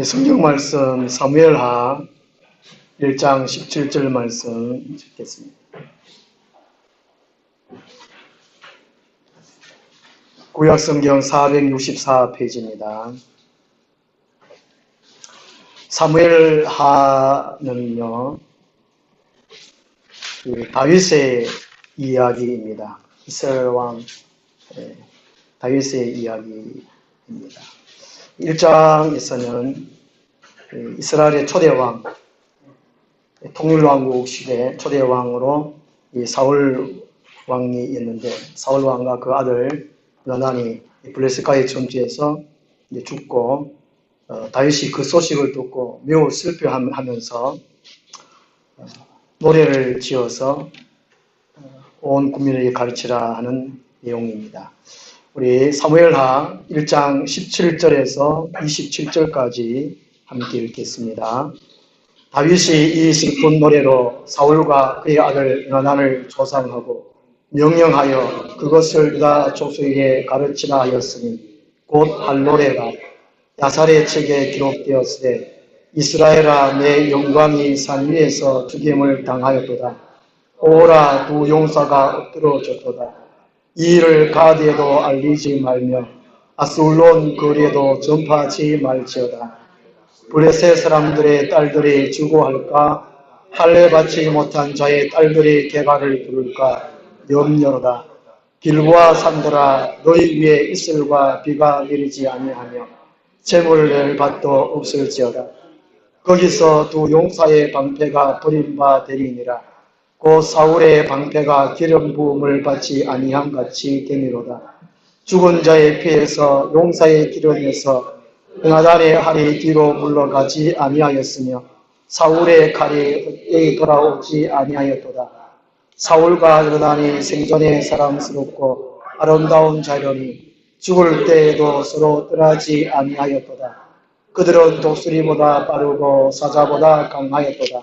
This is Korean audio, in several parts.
성경 말씀 사무엘하 1장 17절 말씀 읽겠습니다. 구약 성경 464페이지입니다. 사무엘하는요, 다윗의 이야기입니다. 이스라엘 왕 다윗의 이야기입니다. 1장에서는 이스라엘의 초대왕, 통일왕국 시대 초대왕으로 사울 왕이 있는데, 사울 왕과 그 아들 요나단이 블레셋가의 전투에서 죽고, 다윗이 그 소식을 듣고 매우 슬퍼하면서 노래를 지어서 온 국민에게 가르치라 하는 내용입니다. 우리 사무엘하 1장 17절에서 27절까지 함께 읽겠습니다. 다윗이 이 슬픈 노래로 사울과 그의 아들 요나단을 조상하고 명령하여 그것을 유다 족속에게 가르치라 하였으니 곧 할 노래가 야살의 책에 기록되었으되 이스라엘아 내 영광이 산 위에서 죽임을 당하였도다. 오라 두 용사가 엎드러졌도다. 이 일을 가드에도 알리지 말며 아술론 거리에도 전파하지 말지어다. 블레셋 사람들의 딸들이 주고할까? 할례 받지 못한 자의 딸들이 개가를 부를까? 염려로다. 길보아 산들아 너희 위에 이슬과 비가 내리지 아니하며 재물 낼 밭도 없을지어다. 거기서 두 용사의 방패가 버림바 되리니라. 곧 사울의 방패가 기름 부음을 받지 아니함 같이 되미로다. 죽은 자의 피에서 용사의 기름에서 요나단의 활이 뒤로 물러가지 아니하였으며 사울의 칼이 헛되이 돌아오지 아니하였도다. 사울과 요나단이 생전에 사랑스럽고 아름다운 자녀니 죽을 때에도 서로 떠나지 아니하였도다. 그들은 독수리보다 빠르고 사자보다 강하였도다.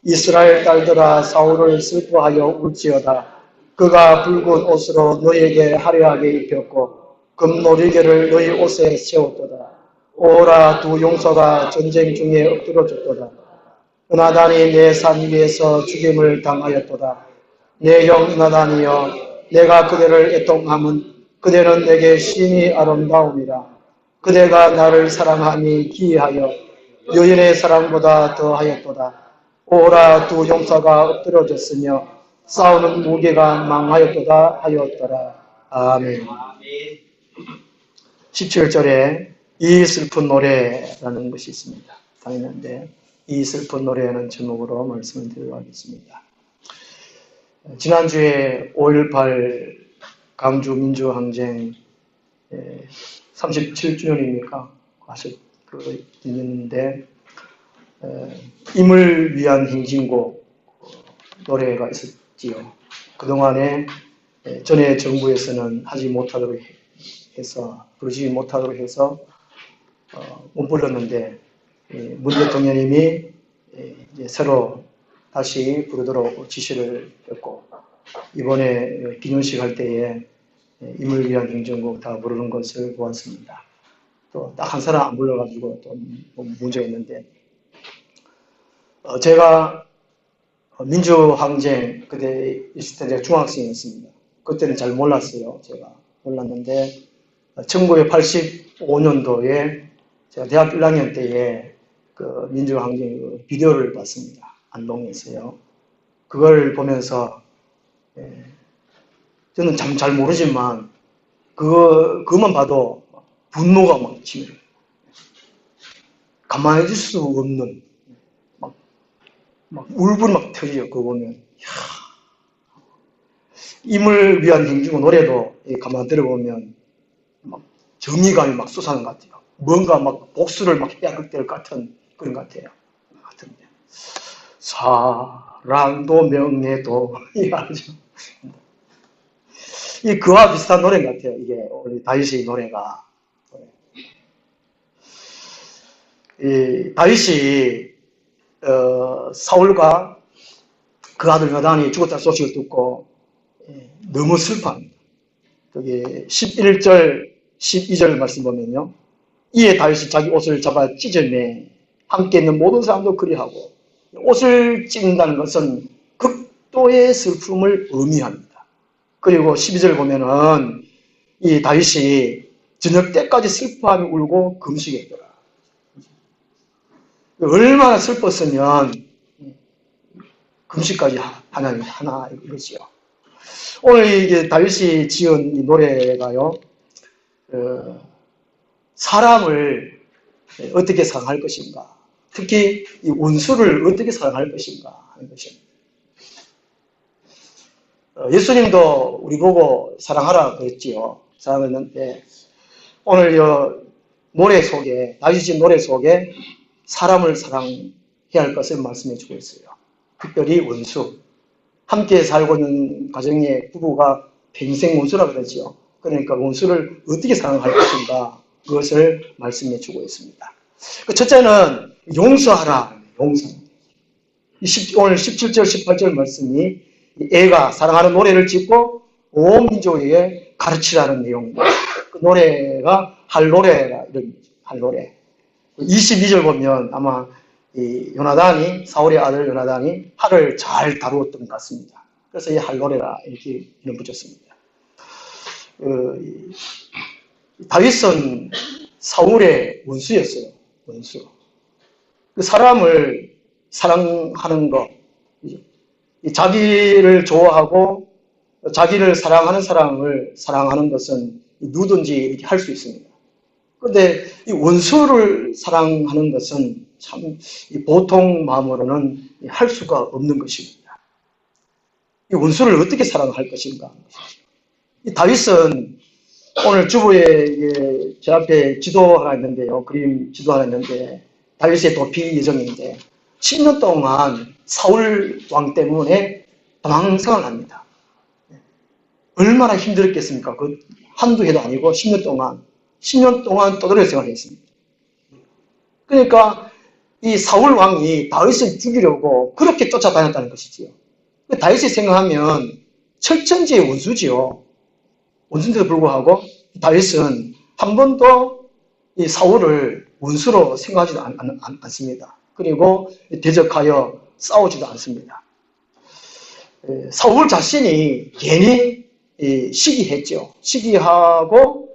이스라엘 딸들아 사울을 슬퍼하여 울지어다. 그가 붉은 옷으로 너희에게 화려하게 입혔고 금노리개를 너희 옷에 세웠도다. 오라 두 용사가 전쟁 중에 엎드러졌도다. 요나단이 내 산 위에서 죽임을 당하였도다. 내 형 요나단이여 내가 그대를 애통함은 그대는 내게 심히 아름다움이라. 그대가 나를 사랑함이 기이하여 여인의 사랑보다 더하였도다. 오라 두 용사가 엎드러졌으며 싸우는 무게가 망하였도다 하였더라. 아멘. 17절에 이 슬픈 노래라는 것이 있습니다. 당연한데 이 슬픈 노래라는 제목으로 말씀을 드리겠습니다. 지난주에 5.18 광주 민주항쟁 37주년입니까? 있는데 임을 위한 행진곡 노래가 있었지요. 그동안에 전에 정부에서는 하지 못하도록 해서 부르지 못하도록 해서 못 불렀는데 문 대통령님이 이제 새로 다시 부르도록 지시를 했고 이번에 기념식 할 때에 임을 위한 행진곡 다 부르는 것을 보았습니다. 또 딱 한 사람 안 불러가지고 또 문제가 있는데 제가 민주항쟁 그때 있을 때 제가 중학생이었습니다. 그때는 잘 몰랐어요. 제가 몰랐는데 1985년도에 제가 대학 1학년 때에 그 민주항쟁 비디오를 봤습니다. 안동에서요. 그걸 보면서 저는 참 잘 모르지만 그것만 봐도 분노가 막 치밀어요. 가만히 있을 수 없는 막 울분 막 터져요. 그거 보면. 이야. 임을 위한 행진곡 노래도 가만 들어보면 막 정의감이 막 솟아나는 것 같아요. 뭔가 막 복수를 막 빼앗을 것 같은 그런 것 같아요. 사랑도 명예도 이 그와 비슷한 노래인 것 같아요. 이게 우리 다윗의 노래가. 이 다윗이 사울과 그 아들 요나단이 죽었다는 소식을 듣고 너무 슬퍼합니다. 여기 11절, 12절 말씀 보면요. 이에 다윗이 자기 옷을 잡아 찢어내 함께 있는 모든 사람도 그리하고, 옷을 찢는다는 것은 극도의 슬픔을 의미합니다. 그리고 12절 보면은 이 다윗이 저녁 때까지 슬퍼하며 울고 금식했더라. 얼마나 슬펐으면 금식까지 하나 이거지요. 오늘 이게 다윗이 지은 이 노래가요, 사람을 어떻게 사랑할 것인가, 특히 이 원수를 어떻게 사랑할 것인가 하는 것입니다. 예수님도 우리 보고 사랑하라 그랬지요. 사랑했는데 오늘 이 노래 속에, 다윗이 지은 노래 속에 사람을 사랑해야 할 것을 말씀해 주고 있어요. 특별히 원수. 함께 살고 있는 가정의 부부가 평생 원수라 그러지요. 그러니까 원수를 어떻게 사랑할 것인가, 그것을 말씀해 주고 있습니다. 첫째는 용서하라. 용서. 오늘 17절, 18절 말씀이 애가 사랑하는 노래를 짓고 온 민족에게 가르치라는 내용입니다. 그 노래가 할노래라, 이런 할노래. 22절 보면 아마 이 요나단이, 사울의 아들 요나단이 할을 잘 다루었던 것 같습니다. 그래서 이 할노래라 이렇게 이름 붙였습니다. 다윗은 사울의 원수였어요. 원수. 그 사람을 사랑하는 것, 자기를 좋아하고 자기를 사랑하는 사람을 사랑하는 것은 누구든지 이렇게 할 수 있습니다. 그런데 이 원수를 사랑하는 것은 참 보통 마음으로는 할 수가 없는 것입니다. 이 원수를 어떻게 사랑할 것인가. 이 다윗은 오늘 주부에 제 앞에 지도 하나 있는데요. 그림 지도 하나 있는데 다윗의 도피 예정인데 10년 동안 사울 왕 때문에 도망생활을 합니다. 얼마나 힘들었겠습니까? 그 한두 해도 아니고 10년 동안 떠돌이 생활을 했습니다. 그러니까 이 사울 왕이 다윗을 죽이려고 그렇게 쫓아다녔다는 것이지요. 다윗이 생각하면 철천지의 원수지요. 원수인데도 불구하고 다윗은 한 번도 이 사울을 원수로 생각하지도 않습니다. 그리고 대적하여 싸우지도 않습니다. 사울 자신이 괜히 시기했죠. 시기하고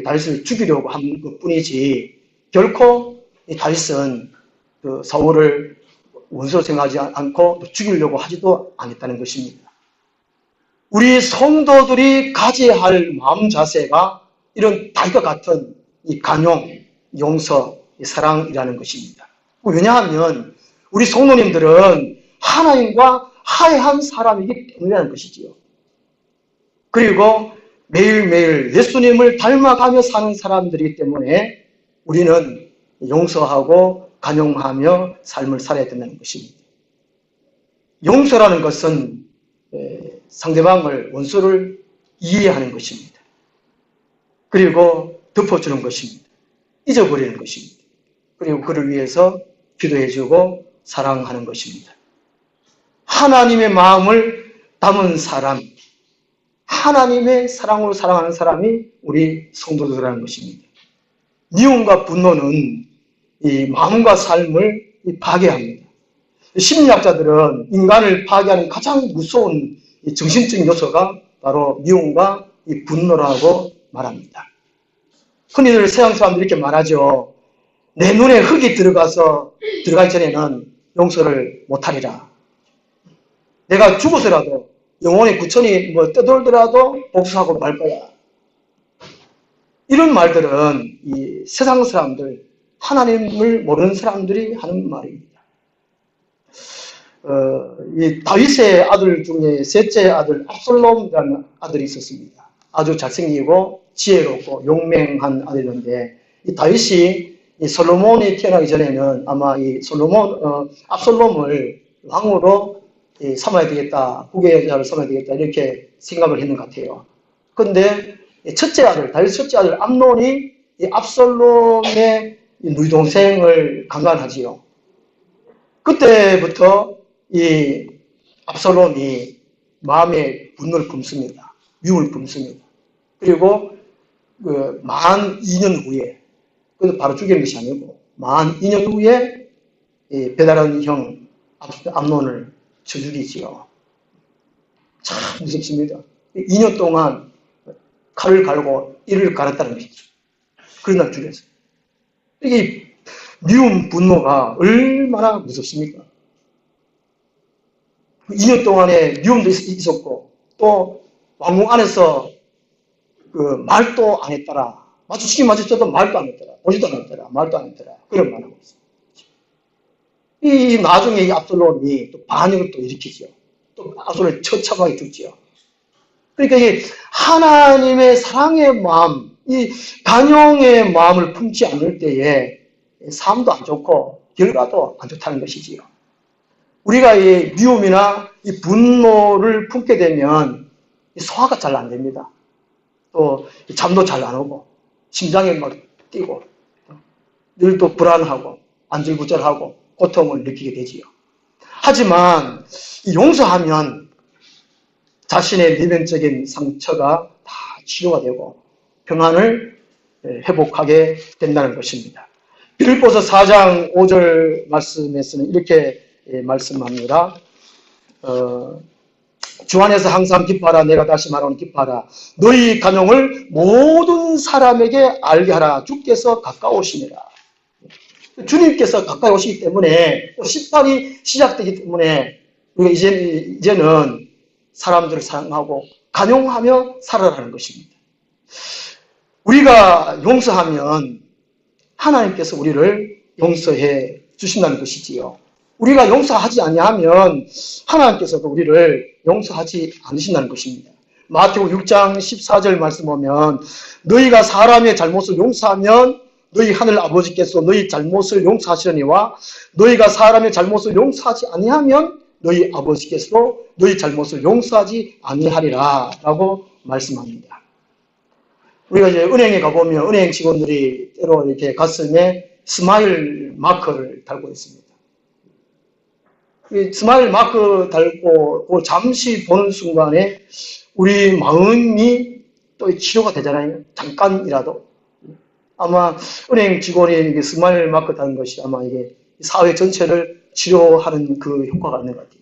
다윗을 죽이려고 한 것뿐이지 결코 다윗은 그 사울을 원수로 생각하지 않고 죽이려고 하지도 않았다는 것입니다. 우리 성도들이 가져야 할 마음 자세가 이런 다윗과 같은 이 간용, 용서, 사랑이라는 것입니다. 왜냐하면 우리 성도님들은 하나님과 화해한 사람이기 때문이라는 것이지요. 그리고 매일매일 예수님을 닮아가며 사는 사람들이기 때문에 우리는 용서하고 간용하며 삶을 살아야 된다는 것입니다. 용서라는 것은 상대방을, 원수를 이해하는 것입니다. 그리고 덮어주는 것입니다. 잊어버리는 것입니다. 그리고 그를 위해서 기도해주고 사랑하는 것입니다. 하나님의 마음을 담은 사람, 하나님의 사랑으로 사랑하는 사람이 우리 성도들이라는 것입니다. 미움과 분노는 이 마음과 삶을 파괴합니다. 심리학자들은 인간을 파괴하는 가장 무서운 정신적인 요소가 바로 미움과 이 분노라고 말합니다. 흔히들 서양 사람들이 이렇게 말하죠. 내 눈에 흙이 들어가기 전에는 용서를 못하리라. 내가 죽어서라도 영혼의 구천이 떠돌더라도 복수하고 말 거야. 이런 말들은 이 세상 사람들, 하나님을 모르는 사람들이 하는 말입니다. 이 다윗의 아들 중에 셋째 아들 압살롬이라는 아들이 있었습니다. 아주 잘생기고 지혜롭고 용맹한 아들인데 이 다윗이 이 솔로몬이 태어나기 전에는 아마 이 압살롬을 왕으로 삼아야 되겠다, 후계 여자를 삼아야 되겠다 이렇게 생각을 했는 것 같아요. 그런데 첫째 아들, 다윗 첫째 아들 암논이 이 압살롬의 누이 동생을 강간하지요. 그때부터 이 압살롬이 마음에 분노를 품습니다. 미움을 품습니다. 그리고 만 2년 후에 그래서 바로 죽이는 것이 아니고 만 2년 후에 배다른 형 암논을 쳐 죽이지요. 참 무섭습니다. 2년 동안 칼을 갈고 이를 갈았다는 것이죠. 그런 날 죽였어요. 이게 미움, 분노가 얼마나 무섭습니까? 2년 동안에 미움도 있었고 또 왕궁 안에서 그 말도 안 했더라. 마주쳐도 말도 안 했더라. 보지도 않았더라. 말도 안 했더라. 그런 말을 하고 있어요. 이 나중에 이 압살롬이 또 반역을 또 일으키죠. 또 압살롬이 처참하게 죽지요. 그러니까 이 하나님의 사랑의 마음, 이 간용의 마음을 품지 않을 때에 삶도 안 좋고 결과도 안 좋다는 것이지요. 우리가 이 미움이나 이 분노를 품게 되면 소화가 잘 안 됩니다. 또 잠도 잘 안 오고 심장이 막 뛰고 늘 또 불안하고 안절부절하고 고통을 느끼게 되지요. 하지만 용서하면 자신의 내면적인 상처가 다 치료가 되고 평안을 회복하게 된다는 것입니다. 빌립보서 4장 5절 말씀에서는 이렇게 말씀합니다. 주 안에서 항상 기뻐하라. 내가 다시 말하는 기뻐하라. 너희 간용을 모든 사람에게 알게 하라. 주께서 가까우시니라. 주님께서 가까이 오시기 때문에 또 심판이 시작되기 때문에 우리가 이제는 사람들을 사랑하고 간용하며 살아가는 것입니다. 우리가 용서하면 하나님께서 우리를 용서해 주신다는 것이지요. 우리가 용서하지 아니하면 하나님께서도 우리를 용서하지 않으신다는 것입니다. 마태복음 6장 14절 말씀 보면 너희가 사람의 잘못을 용서하면 너희 하늘 아버지께서 너희 잘못을 용서하시려니와 너희가 사람의 잘못을 용서하지 아니하면 너희 아버지께서도 너희 잘못을 용서하지 아니하리라 라고 말씀합니다. 우리가 이제 은행에 가보면 은행 직원들이 때로 이렇게 가슴에 스마일 마커를 달고 있습니다. 이 스마일 마크 달고 잠시 보는 순간에 우리 마음이 또 치료가 되잖아요. 잠깐이라도. 아마 은행 직원이 스마일 마크 다는 것이 아마 이게 사회 전체를 치료하는 그 효과가 있는 것 같아요.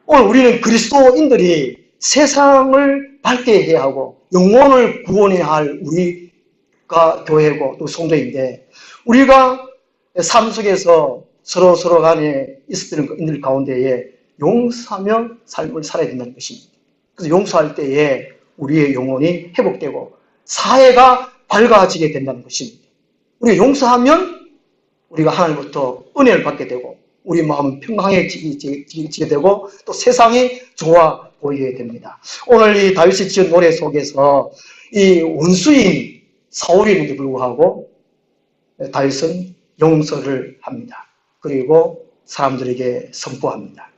오늘 우리는 그리스도인들이 세상을 밝게 해야 하고 영혼을 구원해야 할 우리가 교회고 또 성도인데 우리가 삶 속에서 서로 간에 있었던 인들 가운데에 용서하며 삶을 살아야 된다는 것입니다. 그래서 용서할 때에 우리의 영혼이 회복되고 사회가 밝아지게 된다는 것입니다. 우리가 용서하면 우리가 하나님부터 은혜를 받게 되고 우리 마음은 평강해지게 되고 또 세상이 좋아 보이게 됩니다. 오늘 이 다윗이 지은 노래 속에서 이 원수인 사울임에도 불구하고 다윗은 용서를 합니다. 그리고 사람들에게 선포합니다.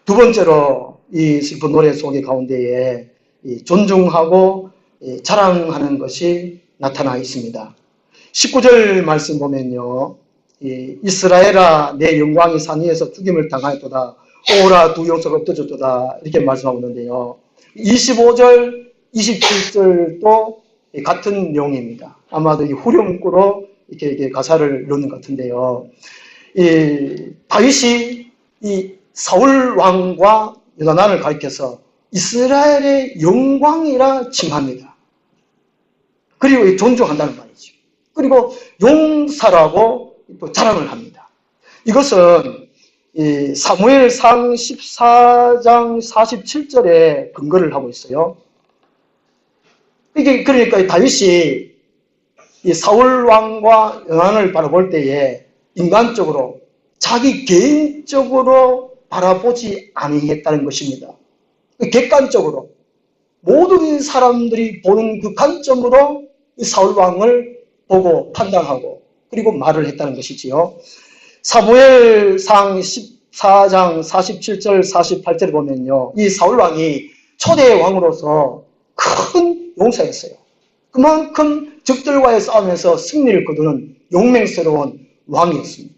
두 번째로 이 슬픈 노래 속의 가운데에 존중하고 자랑하는 것이 나타나 있습니다. 19절 말씀 보면요. 이스라엘아 내 영광이 산 위에서 죽임을 당하였도다. 오라 두 용서가 엎어졌도다. 이렇게 말씀하고 있는데요. 25절, 27절도 같은 내용입니다. 아마도 이 후렴구로 이렇게 가사를 넣는 것 같은데요. 다윗이 이 사울 왕과 요나단을 가리켜서 이스라엘의 영광이라 칭합니다. 그리고 존중한다는 말이죠. 그리고 용사라고 또 자랑을 합니다. 이것은 사무엘상 14장 47절에 근거를 하고 있어요. 이게 그러니까 다윗이 이 사울 왕과 요나단을 바라볼 때에 인간적으로 자기 개인적으로 바라보지 아니했다는 것입니다. 객관적으로 모든 사람들이 보는 그 관점으로 사울 왕을 보고 판단하고 그리고 말을 했다는 것이지요. 사무엘상 14장 47절 48절을 보면요. 이 사울 왕이 초대 왕으로서 큰 용사였어요. 그만큼 적들과의 싸움에서 승리를 거두는 용맹스러운 왕이었습니다.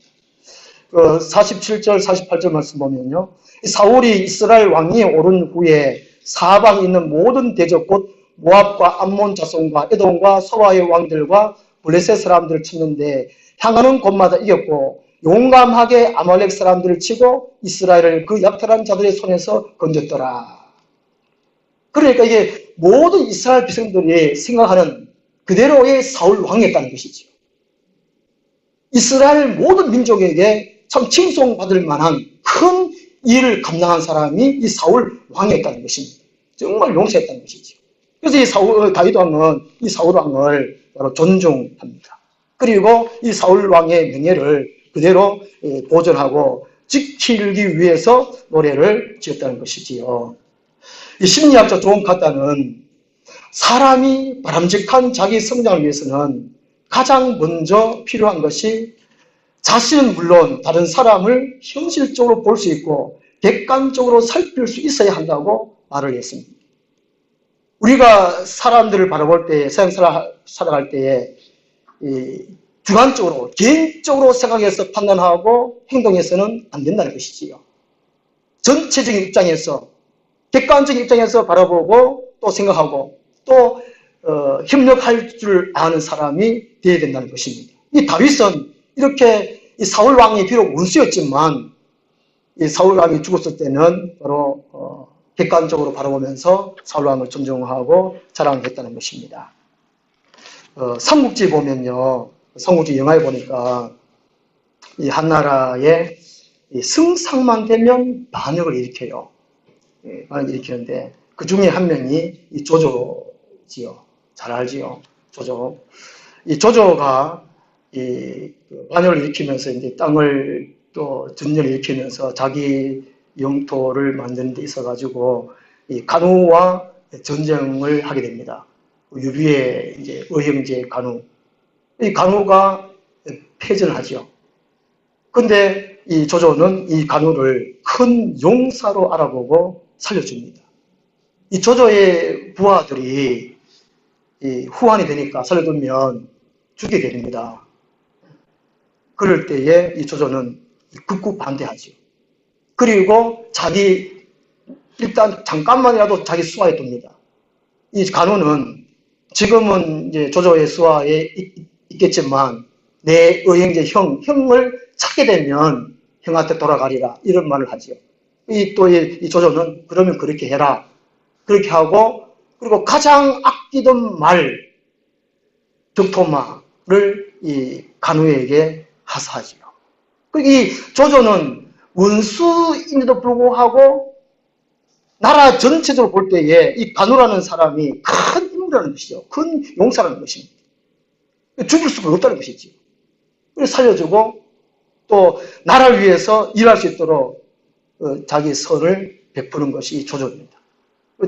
47절 48절 말씀 보면요. 사울이 이스라엘 왕이 오른 후에 사방에 있는 모든 대적 곧 모압과 암몬 자손과 에돔과 소아의 왕들과 블레셋 사람들을 쳤는데 향하는 곳마다 이겼고 용감하게 아말렉 사람들을 치고 이스라엘을 그 약탈한 자들의 손에서 건졌더라. 그러니까 이게 모든 이스라엘 백성들이 생각하는 그대로의 사울 왕이었다는 것이죠. 이스라엘 모든 민족에게 참 칭송받을 만한 큰 일을 감당한 사람이 이 사울 왕이었다는 것입니다. 정말 용서했다는 것이죠. 그래서 이 다윗 왕은 이 사울 왕을 바로 존중합니다. 그리고 이 사울 왕의 명예를 그대로 보존하고 지키기 위해서 노래를 지었다는 것이지요. 이 심리학자 존 카타는 사람이 바람직한 자기 성장을 위해서는 가장 먼저 필요한 것이 자신은 물론 다른 사람을 현실적으로 볼 수 있고 객관적으로 살필 수 있어야 한다고 말을 했습니다. 우리가 사람들을 바라볼 때, 세상 살아갈 때에 주관적으로, 개인적으로 생각해서 판단하고 행동해서는 안 된다는 것이지요. 전체적인 입장에서, 객관적인 입장에서 바라보고 또 생각하고 또 협력할 줄 아는 사람이 되어야 된다는 것입니다. 이 다윗은 이렇게 이 사울 왕이 비록 원수였지만 이 사울 왕이 죽었을 때는 바로 객관적으로 바라보면서 사울 왕을 존중하고 자랑했다는 것입니다. 삼국지 보면요, 삼국지 영화에 보니까 이 한나라의 승상만 되면 반역을 일으켜요. 반역을 일으키는데 그 중에 한 명이 이 조조지요. 잘 알지요. 조조. 이 조조가 이 반역을 일으키면서 이제 땅을 또 전쟁을 일으키면서 자기 영토를 만드는 데 있어가지고 이 간우와 전쟁을 하게 됩니다. 유비의 이제 의형제 간우. 이 간우가 패전을 하죠. 근데 이 조조는 이 간우를 큰 용사로 알아보고 살려줍니다. 이 조조의 부하들이 이 후환이 되니까 살려두면 죽게 됩니다. 그럴 때에 이 조조는 극구 반대하죠. 그리고 일단 잠깐만이라도 자기 수하에 둡니다. 이 간우는 지금은 이제 조조의 수하에 있겠지만 내 의형제 형을 찾게 되면 형한테 돌아가리라 이런 말을 하죠. 이 조조는 그러면 그렇게 해라. 그렇게 하고 그리고 가장 아끼던 말 덕토마를 이 간우에게 하사하지요. 이 조조는 원수임에도 불구하고 나라 전체적으로 볼 때에 이 간우라는 사람이 큰 인물이라는 것이죠. 큰 용사라는 것입니다. 죽일 수가 없다는 것이죠. 그래서 살려주고 또 나라를 위해서 일할 수 있도록 자기 선을 베푸는 것이 조조입니다.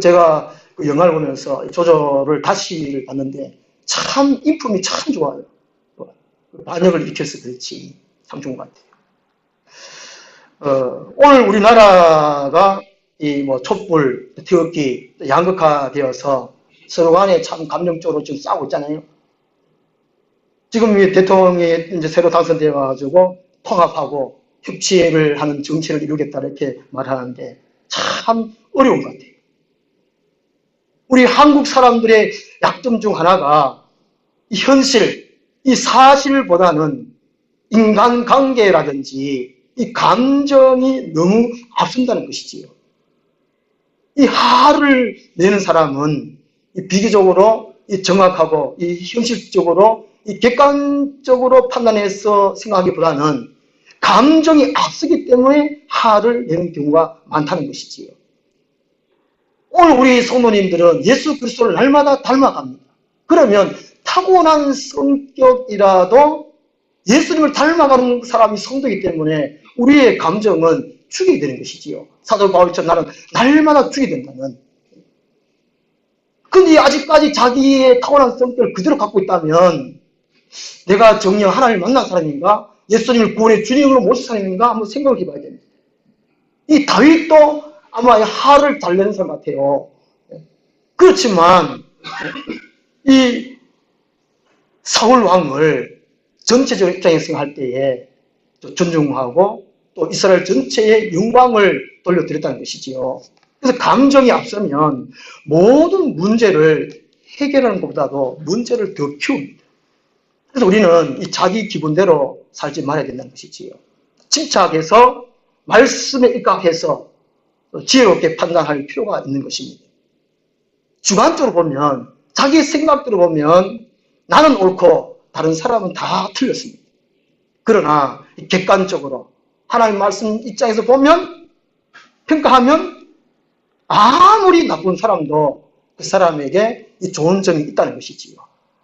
제가 그 영화를 보면서 조조를 다시 봤는데 참 인품이 참 좋아요. 반역을 일으켜서 그렇지 참 좋은 것 같아요. 오늘 우리나라가 이 촛불, 태극기, 양극화되어서 서로 간에 참 감정적으로 지금 싸우고 있잖아요. 지금 이 대통령이 이제 새로 당선되어 가지고 통합하고 협치를 하는 정치를 이루겠다 이렇게 말하는데 참 어려운 것 같아요. 우리 한국 사람들의 약점 중 하나가 이 현실, 이 사실보다는 인간관계라든지 이 감정이 너무 앞선다는 것이지요. 이 화를 내는 사람은 비교적으로 정확하고 현실적으로 객관적으로 판단해서 생각하기보다는 감정이 앞서기 때문에 화를 내는 경우가 많다는 것이지요. 오늘 우리 성도님들은 예수 그리스도를 날마다 닮아갑니다. 그러면 타고난 성격이라도 예수님을 닮아가는 사람이 성도이기 때문에 우리의 감정은 죽게 되는 것이지요. 사도 바울처럼 나는 날마다 죽게 된다는. 근데 아직까지 자기의 타고난 성격을 그대로 갖고 있다면 내가 정녕 하나님을 만난 사람인가? 예수님을 구원의 주님으로 모신 사람인가? 한번 생각을 해봐야 됩니다. 이 다윗도 아마 화를 잘 내는 사람 같아요. 그렇지만 이 사울 왕을 전체적 입장에서 생각할 때에 존중하고 또 이스라엘 전체의 영광을 돌려드렸다는 것이지요. 그래서 감정이 앞서면 모든 문제를 해결하는 것보다도 문제를 더 키웁니다. 그래서 우리는 이 자기 기분대로 살지 말아야 된다는 것이지요. 침착해서 말씀에 입각해서 지혜롭게 판단할 필요가 있는 것입니다. 주관적으로 보면, 자기 생각대로 보면 나는 옳고 다른 사람은 다 틀렸습니다. 그러나 객관적으로 하나님 말씀 입장에서 보면, 평가하면 아무리 나쁜 사람도 그 사람에게 좋은 점이 있다는 것이지요.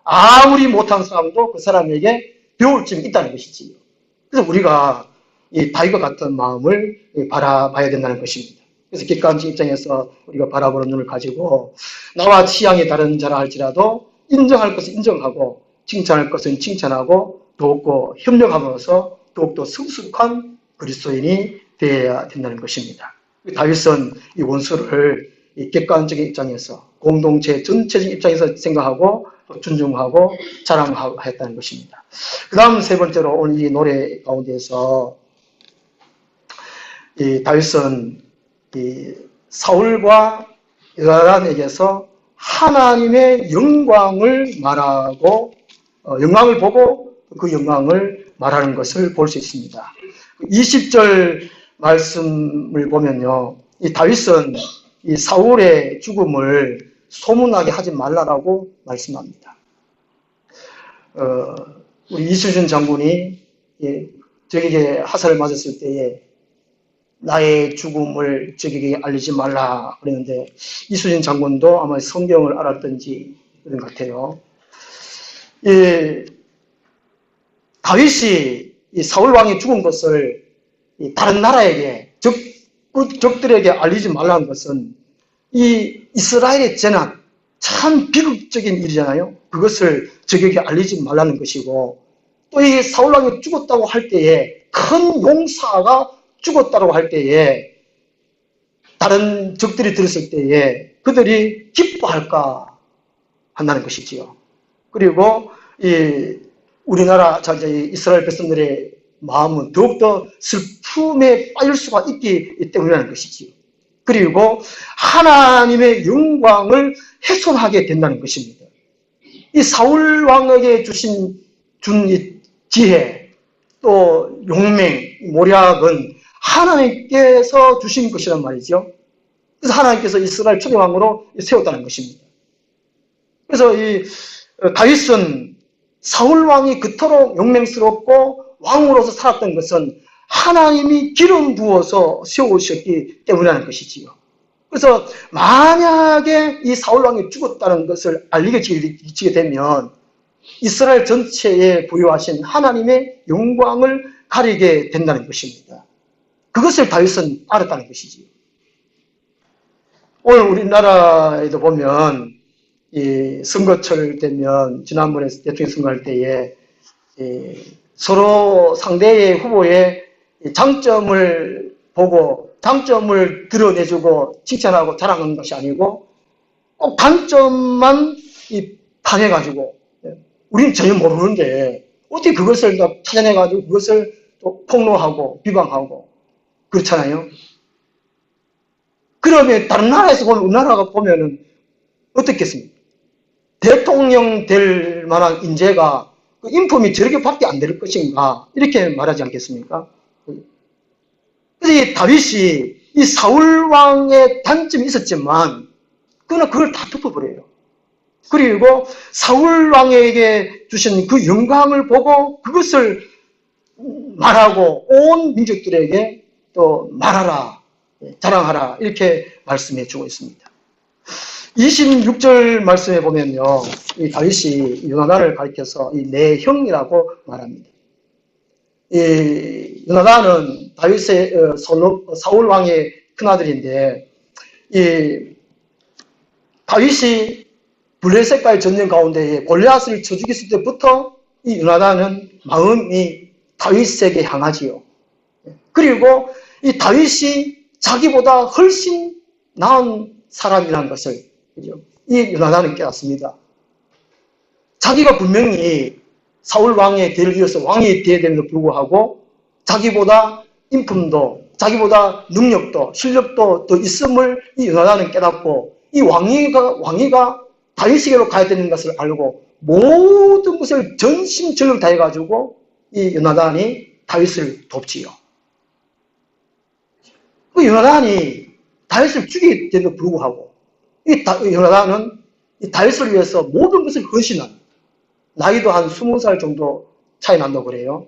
아무리 못한 사람도 그 사람에게 배울 점이 있다는 것이지요. 그래서 우리가 이 다윗과 같은 마음을 바라봐야 된다는 것입니다. 그래서 객관적 입장에서 우리가 바라보는 눈을 가지고 나와 취향이 다른 자라 할지라도 인정할 것은 인정하고 칭찬할 것은 칭찬하고 돕고 협력하면서 더욱더 성숙한 그리스도인이 되어야 된다는 것입니다. 다윗은 이 원수를 이 객관적인 입장에서 공동체 전체적인 입장에서 생각하고 존중하고 자랑하였다는 것입니다. 그 다음 세 번째로 오늘 이 노래 가운데서 이 다윗은 이 사울과 요나단에게서 하나님의 영광을 말하고 영광을 보고 그 영광을 말하는 것을 볼 수 있습니다. 20절 말씀을 보면요, 이 다윗은 이 사울의 죽음을 소문나게 하지 말라라고 말씀합니다. 우리 이수준 장군이 적에게 화살을 맞았을 때에 나의 죽음을 적에게 알리지 말라 그랬는데, 이수진 장군도 아마 성경을 알았던지 그런 것 같아요. 다윗이 이 사울 왕이 죽은 것을 다른 나라에게 적들에게 알리지 말라는 것은 이 이스라엘의 재난, 참 비극적인 일이잖아요. 그것을 적에게 알리지 말라는 것이고, 또 이 사울 왕이 죽었다고 할 때에, 큰 용사가 죽었다고 할 때에 다른 적들이 들었을 때에 그들이 기뻐할까 한다는 것이지요. 그리고 이 우리나라 이스라엘 백성들의 마음은 더욱더 슬픔에 빠질 수가 있기 때문이라는 것이지요. 그리고 하나님의 영광을 훼손하게 된다는 것입니다. 이 사울 왕에게 준 이 지혜, 또 용맹, 모략은 하나님께서 주신 것이란 말이죠. 그래서 하나님께서 이스라엘 초대왕으로 세웠다는 것입니다. 그래서 이 다윗은 사울 왕이 그토록 용맹스럽고 왕으로서 살았던 것은 하나님이 기름 부어서 세우셨기 때문이라는 것이지요. 그래서 만약에 이 사울 왕이 죽었다는 것을 알리게 되면 이스라엘 전체에 부여하신 하나님의 영광을 가리게 된다는 것입니다. 그것을 다윗은 알았다는 것이지요. 오늘 우리나라에도 보면 이 선거철 되면, 지난번에 대통령 선거할 때에 서로 상대의 후보의 장점을 보고 장점을 드러내주고 칭찬하고 자랑하는 것이 아니고 꼭 단점만 파내가지고, 우리는 전혀 모르는데 어떻게 그것을 찾아내가지고 그것을 또 폭로하고 비방하고 그렇잖아요. 그러면 다른 나라에서 보면, 우리나라가 보면은 어떻겠습니까? 대통령 될 만한 인재가 그 인품이 저렇게밖에 안 될 것인가, 이렇게 말하지 않겠습니까? 그래서 이 다윗이 이 사울 왕의 단점이 있었지만 그는 그걸 다 덮어버려요. 그리고 사울 왕에게 주신 그 영광을 보고 그것을 말하고 온 민족들에게 또 말하라, 자랑하라, 이렇게 말씀해 주고 있습니다. 26절 말씀에 보면요, 이 다윗이 요나단을 가리켜서 내 형이라고 말합니다. 이 요나단은 다윗의 사울 왕의 큰아들인데, 이 다윗이 블레셋과의 전쟁 가운데 골리앗을 쳐 죽였을 때부터 이 요나단은 마음이 다윗에게 향하지요. 그리고 이 다윗이 자기보다 훨씬 나은 사람이라는 것을 이 요나단은 깨닫습니다. 자기가 분명히 사울 왕의 대를 이어서 왕이 되어야 됨에도 불구하고 자기보다 인품도 자기보다 능력도 실력도 더 있음을 이 요나단은 깨닫고 이 왕위가 다윗에게로 가야 되는 것을 알고 모든 것을 전심전력 다해가지고 이 요나단이 다윗을 돕지요. 그 요나단이 다윗을 죽이게 된데도 불구하고 이 요나단은 이 다윗을 위해서 모든 것을 헌신한, 나이도 한 20살 정도 차이 난다고 그래요.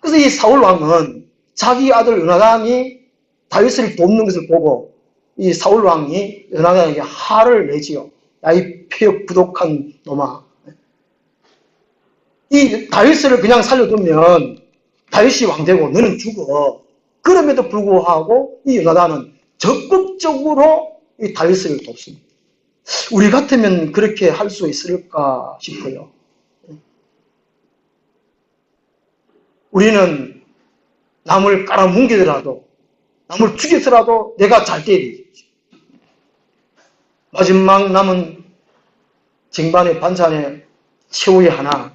그래서 이 사울 왕은 자기 아들 요나단이 다윗을 돕는 것을 보고 이 사울 왕이 요나단에게 화를 내지요. 야, 이 폐역 부독한 놈아. 이 다윗을 그냥 살려두면 다윗이 왕되고 너는 죽어. 그럼에도 불구하고 이 요나단은 적극적으로 이 다윗을 돕습니다. 우리 같으면 그렇게 할 수 있을까 싶어요. 우리는 남을 깔아뭉개더라도, 남을 죽이더라도 내가 잘 때리지. 마지막 남은 쟁반의 반찬에 최후의 하나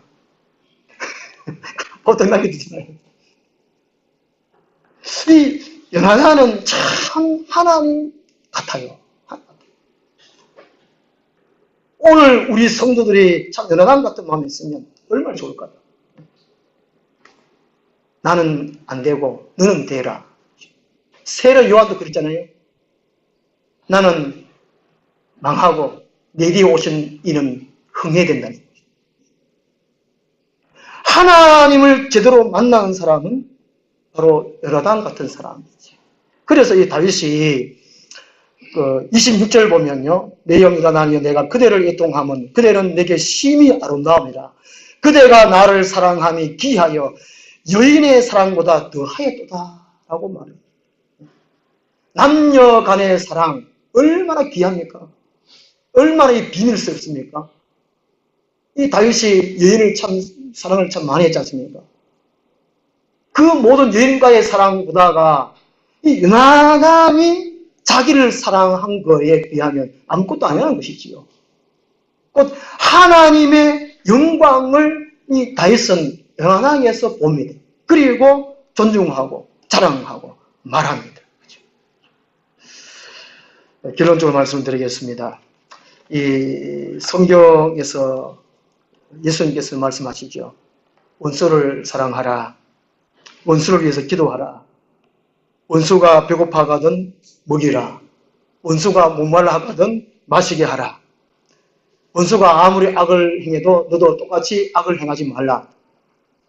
보통 남겨두잖아요. 이 요나단은 참 하나님 같아요. 오늘 우리 성도들이 참 요나단 같은 마음이 있으면 얼마나 좋을까요? 나는 안 되고 너는 되라. 세례 요한도 그랬잖아요. 나는 망하고 내 뒤에 오신 이는 흥해야 된다는 거죠. 하나님을 제대로 만나는 사람은 바로 요나단 같은 사람이지. 그래서 이 다윗이 26절 보면요. 내 영 요나단이여 내가 그대를 애통함은 그대는 내게 심히 아름다움이라. 그대가 나를 사랑함이 기하여 여인의 사랑보다 더하였도다 라고 말해요. 남녀 간의 사랑 얼마나 귀합니까? 얼마나 이 비밀스럽습니까? 이 다윗이 여인을 사랑을 참 많이 했지 않습니까? 그 모든 여인과의 사랑보다가 이 요나단이 자기를 사랑한 거에 비하면 아무것도 아니라는 것이지요. 곧 하나님의 영광을 이 다윗은 요나단에서 봅니다. 그리고 존중하고 자랑하고 말합니다. 그렇죠? 결론적으로 말씀드리겠습니다. 이 성경에서 예수님께서 말씀하시죠. 원수를 사랑하라. 원수를 위해서 기도하라. 원수가 배고파가든 먹이라. 원수가 목말라 하거든 마시게 하라. 원수가 아무리 악을 행해도 너도 똑같이 악을 행하지 말라.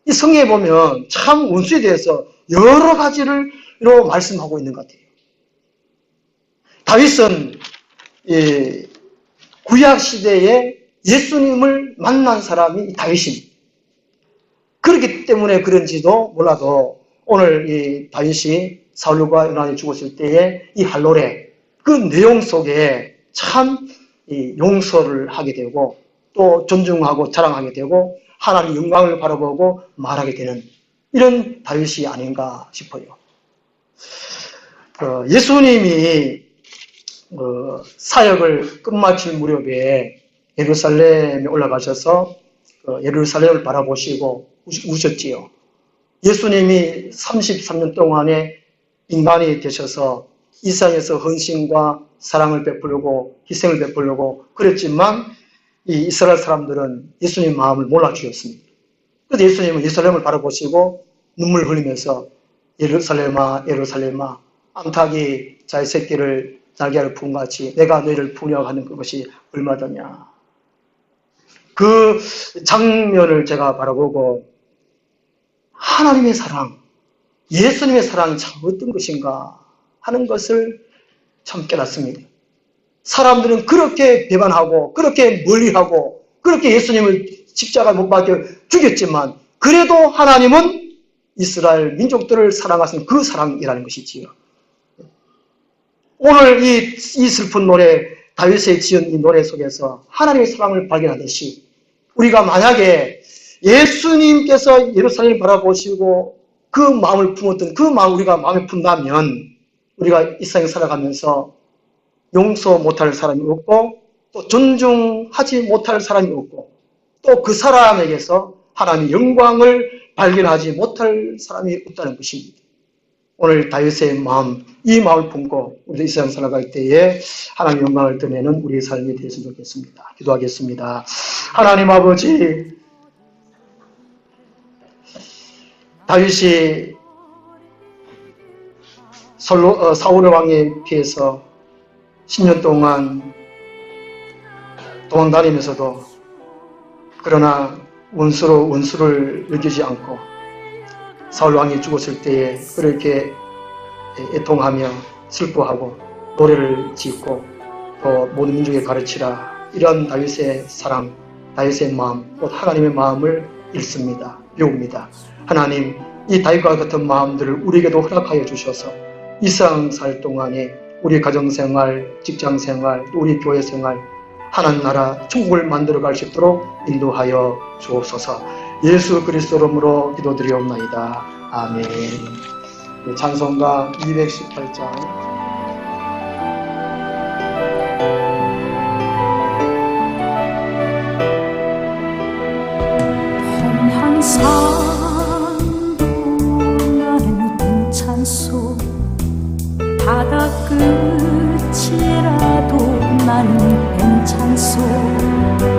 이 성경에 보면 참 원수에 대해서 여러 가지로 말씀하고 있는 것 같아요. 다윗은 구약 시대에 예수님을 만난 사람이 다윗입니다. 그렇기 때문에 그런지도 몰라도 오늘 이 다윗이 사울과 요나단이 죽었을 때의 이 할례 그 내용 속에 참 용서를 하게 되고 또 존중하고 자랑하게 되고 하나님의 영광을 바라보고 말하게 되는 이런 다윗이 아닌가 싶어요. 예수님이 사역을 끝마칠 무렵에 예루살렘에 올라가셔서 예루살렘을 바라보시고 우셨지요. 예수님이 33년 동안에 인간이 되셔서 이 세상에서 헌신과 사랑을 베풀고 희생을 베풀고 그랬지만 이 이스라엘 사람들은 예수님 마음을 몰라주었습니다. 그래서 예수님은 예루살렘을 바라보시고 눈물 흘리면서 예루살렘아 예루살렘아 암탉이 자의 새끼를 날개를 푸는 같이 내가 너희를 분양하는 그것이 얼마더냐. 그 장면을 제가 바라보고 하나님의 사랑, 예수님의 사랑이 참 어떤 것인가 하는 것을 참 깨닫습니다. 사람들은 그렇게 배반하고 그렇게 멀리하고 그렇게 예수님을 십자가에 못 박혀 죽였지만 그래도 하나님은 이스라엘 민족들을 사랑하신 그 사랑이라는 것이지요. 오늘 이 슬픈 노래 다윗의 지은 이 노래 속에서 하나님의 사랑을 발견하듯이 우리가 만약에 예수님께서 예루살렘을 바라보시고 그 마음을 품었던 그 마음을 우리가 마음에 푼다면 우리가 이 세상에 살아가면서 용서 못할 사람이 없고 또 존중하지 못할 사람이 없고 또 그 사람에게서 하나님의 영광을 발견하지 못할 사람이 없다는 것입니다. 오늘 다윗의 마음, 이 마음을 품고 우리 이 세상 살아갈 때에 하나님 영광을 드러내는 우리의 삶이 되었으면 좋겠습니다. 기도하겠습니다. 하나님 아버지, 다윗이 사울 왕에 피해서 10년 동안 도망다니면서도 그러나 원수를 여기지 않고 사울 왕이 죽었을 때에 그렇게 애통하며 슬퍼하고 노래를 짓고 또 모든 민족에 가르치라, 이런 다윗의 사랑, 다윗의 마음, 곧 하나님의 마음을 읽습니다. 배웁니다. 하나님, 이 다윗과 같은 마음들을 우리에게도 허락하여 주셔서 이 세상 살 동안에 우리 가정생활, 직장생활, 또 우리 교회생활, 하나님 나라 천국을 만들어갈 수 있도록 인도하여 주옵소서. 예수 그리스도 이름으로 기도드리옵나이다. 아멘. 찬송가 218장 산도 나는 괜찮소, 바다 끝이라도 나는 괜찮소.